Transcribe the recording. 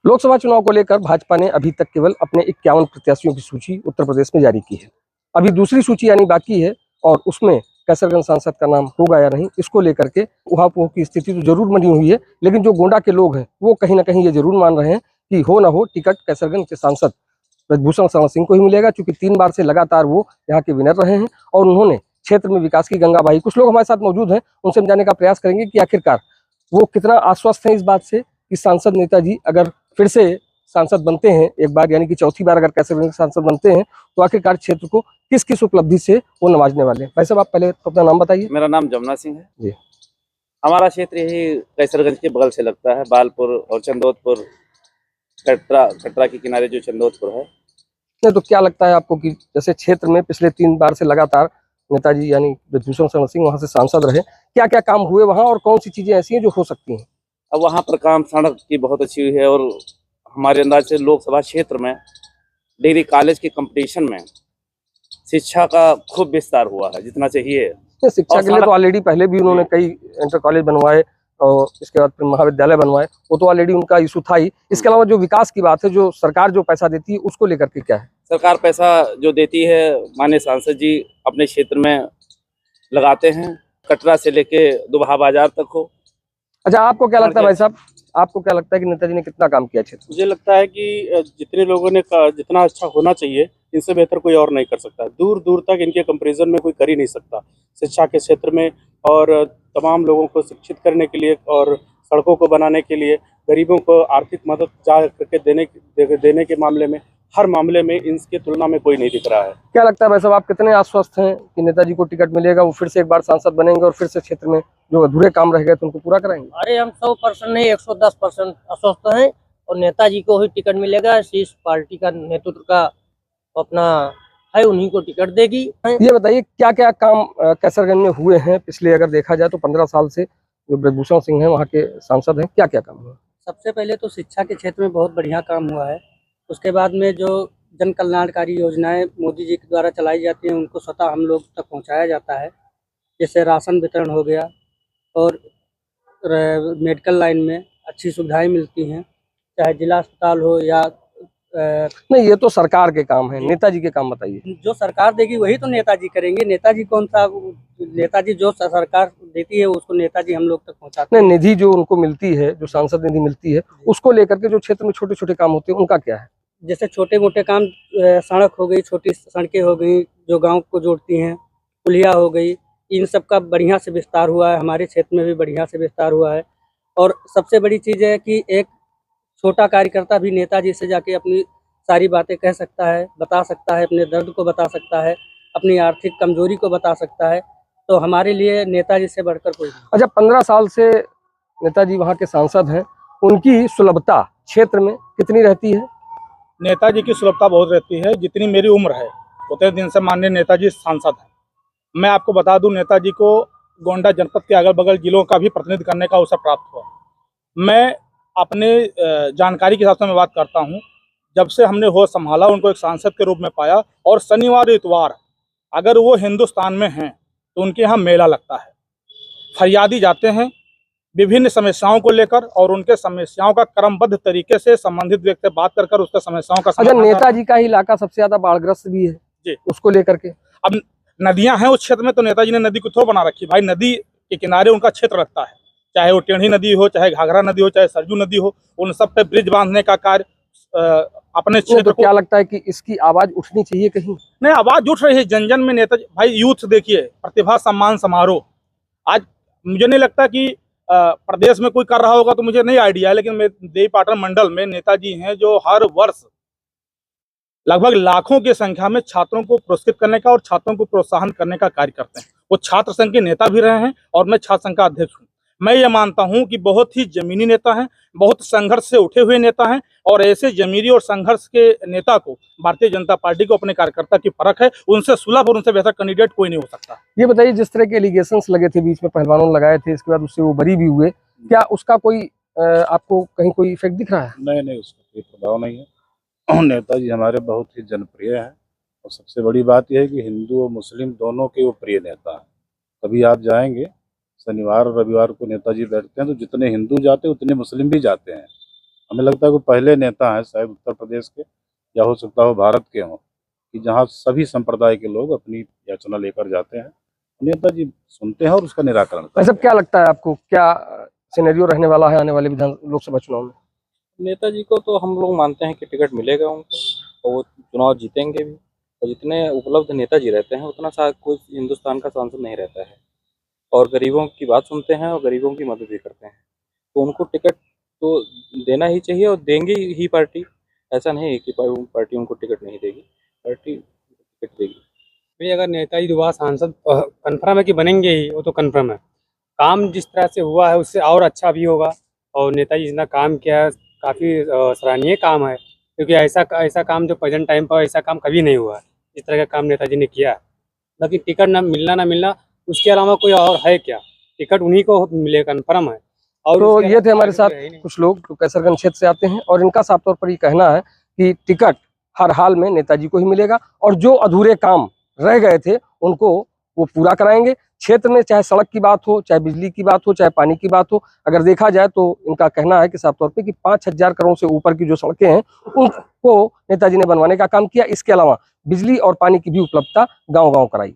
लोकसभा चुनाव को लेकर भाजपा ने अभी तक केवल अपने 51 प्रत्याशियों की सूची उत्तर प्रदेश में जारी की है। अभी दूसरी सूची आनी बाकी है और उसमें कैसरगंज सांसद का नाम होगा या नहीं, इसको लेकर के उहापोह की स्थिति तो जरूर बनी हुई है। लेकिन जो गोंडा के लोग हैं वो कहीं ना कहीं ये जरूर मान रहे हैं कि हो ना हो टिकट कैसरगंज के सांसद ब्रजभूषण शरण सिंह को ही मिलेगा, क्योंकि 3 बार से लगातार वो यहाँ के विनर रहे हैं और उन्होंने क्षेत्र में विकास की गंगा बहाई। कुछ लोग हमारे साथ मौजूद हैं, उनसे हम जानने का प्रयास करेंगे कि आखिरकार वो कितना आश्वस्त हैं इस बात से कि सांसद नेताजी अगर फिर से सांसद बनते हैं एक बार, यानी कि चौथी बार अगर कैसरगंज के सांसद बनते हैं, तो आखिरकार क्षेत्र को किस किस उपलब्धि से वो नवाजने वाले हैं। भाई साहब, आप पहले तो अपना नाम बताइए। मेरा नाम जमुना सिंह है जी। हमारा क्षेत्र यही कैसरगंज के बगल से लगता है। बालपुर और चंदौदपुर, कटरा के किनारे जो चंदौदपुर है। नहीं तो क्या लगता है आपको कि जैसे क्षेत्र में पिछले 3 बार से लगातार नेताजी यानी ब्रजभूषण शरण सिंह वहां से सांसद रहे, क्या क्या काम हुए वहां और कौन सी चीजें ऐसी हैं जो हो सकती हैं? अब वहाँ पर काम सड़क की बहुत अच्छी हुई है और हमारे अंदाज से लोकसभा क्षेत्र में डिग्री कॉलेज के कंपटीशन में शिक्षा का खूब विस्तार हुआ है जितना चाहिए। शिक्षा के लिए तो ऑलरेडी पहले भी उन्होंने कई इंटर कॉलेज बनवाए और इसके बाद फिर महाविद्यालय बनवाए, वो तो ऑलरेडी उनका इशू था ही। इसके अलावा जो विकास की बात है, जो सरकार जो पैसा देती है उसको लेकर के क्या है? सरकार पैसा जो देती है माननीय सांसद जी अपने क्षेत्र में लगाते हैं, कटरा से लेके दुबहा बाजार तक हो। अच्छा, आपको क्या लगता है भाई साहब, आपको क्या लगता है कि नेताजी ने कितना काम किया क्षेत्र? मुझे लगता है कि जितने लोगों ने जितना अच्छा होना चाहिए इनसे बेहतर कोई और नहीं कर सकता। दूर दूर तक इनके कंपैरिजन में कोई कर ही नहीं सकता। शिक्षा के क्षेत्र में और तमाम लोगों को शिक्षित करने के लिए और सड़कों को बनाने के लिए, गरीबों को आर्थिक मदद जा करके देने के मामले में, हर मामले में इनकी तुलना में कोई नहीं दिख रहा है। क्या लगता है भाई साहब, आप कितने आश्वस्त हैं कि नेताजी को टिकट मिलेगा, वो फिर से एक बार सांसद बनेंगे और फिर से क्षेत्र में जो अधूरे काम रह गए तो उनको पूरा कराएंगे? अरे हम 100% नहीं 110% आश्वस्त हैं और नेताजी को ही टिकट मिलेगा। इस पार्टी का नेतृत्व का अपना है, उन्हीं को टिकट देगी। ये बताइए क्या क्या काम कैसरगंज में हुए हैं पिछले, अगर देखा जाए तो 15 साल से जो ब्रजभूषण सिंह हैं वहाँ के सांसद हैं, क्या क्या काम हुआ? सबसे पहले तो शिक्षा के क्षेत्र में बहुत बढ़िया काम हुआ है। उसके बाद में जो जन कल्याणकारी योजनाएं मोदी जी के द्वारा चलाई जाती हैं उनको स्वतः हम लोग तक पहुंचाया जाता है। जैसे राशन वितरण हो गया और मेडिकल लाइन में अच्छी सुविधाएं मिलती हैं, चाहे जिला अस्पताल हो या नहीं, ये तो सरकार के काम है, नेताजी के काम बताइए। जो सरकार देगी वही तो नेताजी करेंगे। नेताजी कौन सा, नेताजी जो सरकार देती है उसको नेताजी हम लोग तक पहुंचाते हैं। निधि जो उनको मिलती है, जो सांसद निधि मिलती है, उसको लेकर के जो क्षेत्र में छोटे छोटे काम होते हैं उनका क्या है? जैसे छोटे मोटे काम, सड़क हो गई, छोटी सड़कें हो गई जो गांव को जोड़ती हैं, पुलिया हो गई, इन सब का बढ़िया से विस्तार हुआ है। हमारे क्षेत्र में भी बढ़िया से विस्तार हुआ है। और सबसे बड़ी चीज़ है कि एक छोटा कार्यकर्ता भी नेताजी से जाके अपनी सारी बातें कह सकता है, बता सकता है, अपने दर्द को बता सकता है, अपनी आर्थिक कमजोरी को बता सकता है। तो हमारे लिए नेताजी से बढ़कर कोई नहीं। अच्छा, 15 साल से नेताजी वहाँ के सांसद हैं, उनकी सुलभता क्षेत्र में कितनी रहती है? नेताजी की सुलभता बहुत रहती है। जितनी मेरी उम्र है उतने दिन से माननीय नेताजी सांसद हैं। मैं आपको बता दूं, नेताजी को गोंडा जनपद के अगल बगल जिलों का भी प्रतिनिधित्व करने का अवसर प्राप्त हुआ। मैं अपने जानकारी के हिसाब से मैं बात करता हूं, जब से हमने होश संभाला उनको एक सांसद के रूप में पाया। और शनिवार इतवार अगर वो हिंदुस्तान में हैं तो उनके यहाँ मेला लगता है। फरियादी जाते हैं विभिन्न समस्याओं को लेकर और उनके समस्याओं का क्रमबद्ध तरीके से संबंधित व्यक्ति से बात कर उसके समस्याओं का अच्छा, नेताजी का ही इलाका सबसे ज्यादा बाढ़ग्रस्त भी है जी, उसको लेकर के। अब नदियां हैं उस क्षेत्र में, तो नेताजी ने नदी को थोड़ा बना रखी। भाई नदी के किनारे उनका क्षेत्र लगता है, चाहे वो टेढ़ी नदी हो, चाहे घाघरा नदी हो, चाहे सरजू नदी हो, उन सब पे ब्रिज बांधने का कार्य अपने क्षेत्र तो क्या लगता है कि इसकी आवाज उठनी चाहिए कहीं? नहीं, आवाज उठ रही है जन जन में। नेताजी भाई यूथ देखिए, प्रतिभा सम्मान समारोह आज मुझे नहीं लगता कि प्रदेश में कोई कर रहा होगा, तो मुझे नहीं आइडिया है, लेकिन देवीपाटन मंडल में नेताजी हैं जो हर वर्ष लगभग लाखों की संख्या में छात्रों को पुरस्कृत करने का और छात्रों को प्रोत्साहन करने का कार्य करते हैं। वो छात्र संघ के नेता भी रहे हैं और मैं छात्र संघ का अध्यक्ष हूँ। मैं ये मानता हूं कि बहुत ही जमीनी नेता हैं, बहुत संघर्ष से उठे हुए नेता हैं और ऐसे जमीनी और संघर्ष के नेता को भारतीय जनता पार्टी को अपने कार्यकर्ता की परख है। उनसे सुलभ और उनसे बेहतर कैंडिडेट कोई नहीं हो सकता। ये बताइए, जिस तरह के एलिगेशंस लगे थे बीच में, पहलवानों ने लगाए थे, इसके बाद उससे वो बरी भी हुए, क्या उसका कोई आपको कहीं कोई इफेक्ट दिख रहा है? नहीं, उसका कोई प्रभाव नहीं है। नेताजी हमारे बहुत ही जनप्रिय हैं और सबसे बड़ी बात यह है कि हिंदू और मुस्लिम दोनों के वो प्रिय नेता हैं। कभी आप जाएंगे शनिवार और रविवार को नेताजी बैठते हैं तो जितने हिंदू जाते हैं उतने मुस्लिम भी जाते हैं। हमें लगता है कि पहले नेता हैं शायद उत्तर प्रदेश के या हो सकता हो भारत के हों कि जहाँ सभी संप्रदाय के लोग अपनी याचना लेकर जाते हैं, नेताजी सुनते हैं और उसका निराकरण करते भाई हैं। साहब, क्या लगता है आपको, क्या सिनेरियो रहने वाला है आने वाले लोकसभा चुनाव में? नेताजी को तो हम लोग मानते हैं कि टिकट मिलेगा उनको और वो चुनाव जीतेंगे भी। और जितने उपलब्ध नेताजी रहते हैं उतना शायद कोई हिंदुस्तान का सांसद नहीं रहता है, और गरीबों की बात सुनते हैं और गरीबों की मदद भी करते हैं, तो उनको टिकट तो देना ही चाहिए और देंगी ही पार्टी। ऐसा नहीं है कि पार्टी उनको टिकट नहीं देगी, पार्टी टिकट देगी। भाई अगर नेताजी दोबारा सांसद कन्फर्म है कि बनेंगे ही, वो तो कन्फर्म है। काम जिस तरह से हुआ है उससे और अच्छा भी होगा, और नेताजी जितना काम किया है काफ़ी सराहनीय काम है, क्योंकि ऐसा काम जो प्रेजेंट टाइम पर ऐसा काम कभी नहीं हुआ है जिस तरह का काम नेताजी ने किया है। बाकी टिकट ना मिलना उसके अलावा कोई और है क्या? टिकट उन्हीं को मिले, कन्फर्म है। और तो उसके ये थे अलावा हमारे कोई साथ है ही नहीं। कुछ लोग जो कैसरगंज क्षेत्र से आते हैं, और इनका साफ तौर पर ये कहना है कि टिकट हर हाल में नेताजी को ही मिलेगा, और जो अधूरे काम रह गए थे उनको वो पूरा कराएंगे। क्षेत्र में चाहे सड़क की बात हो, चाहे बिजली की बात हो, चाहे पानी की बात हो, अगर देखा जाए तो इनका कहना है कि साफ तौर पे कि 5,000 करोड़ से ऊपर की जो सड़कें हैं उनको नेताजी ने बनवाने का काम किया। इसके अलावा बिजली और पानी की भी उपलब्धता गांव-गांव कराई।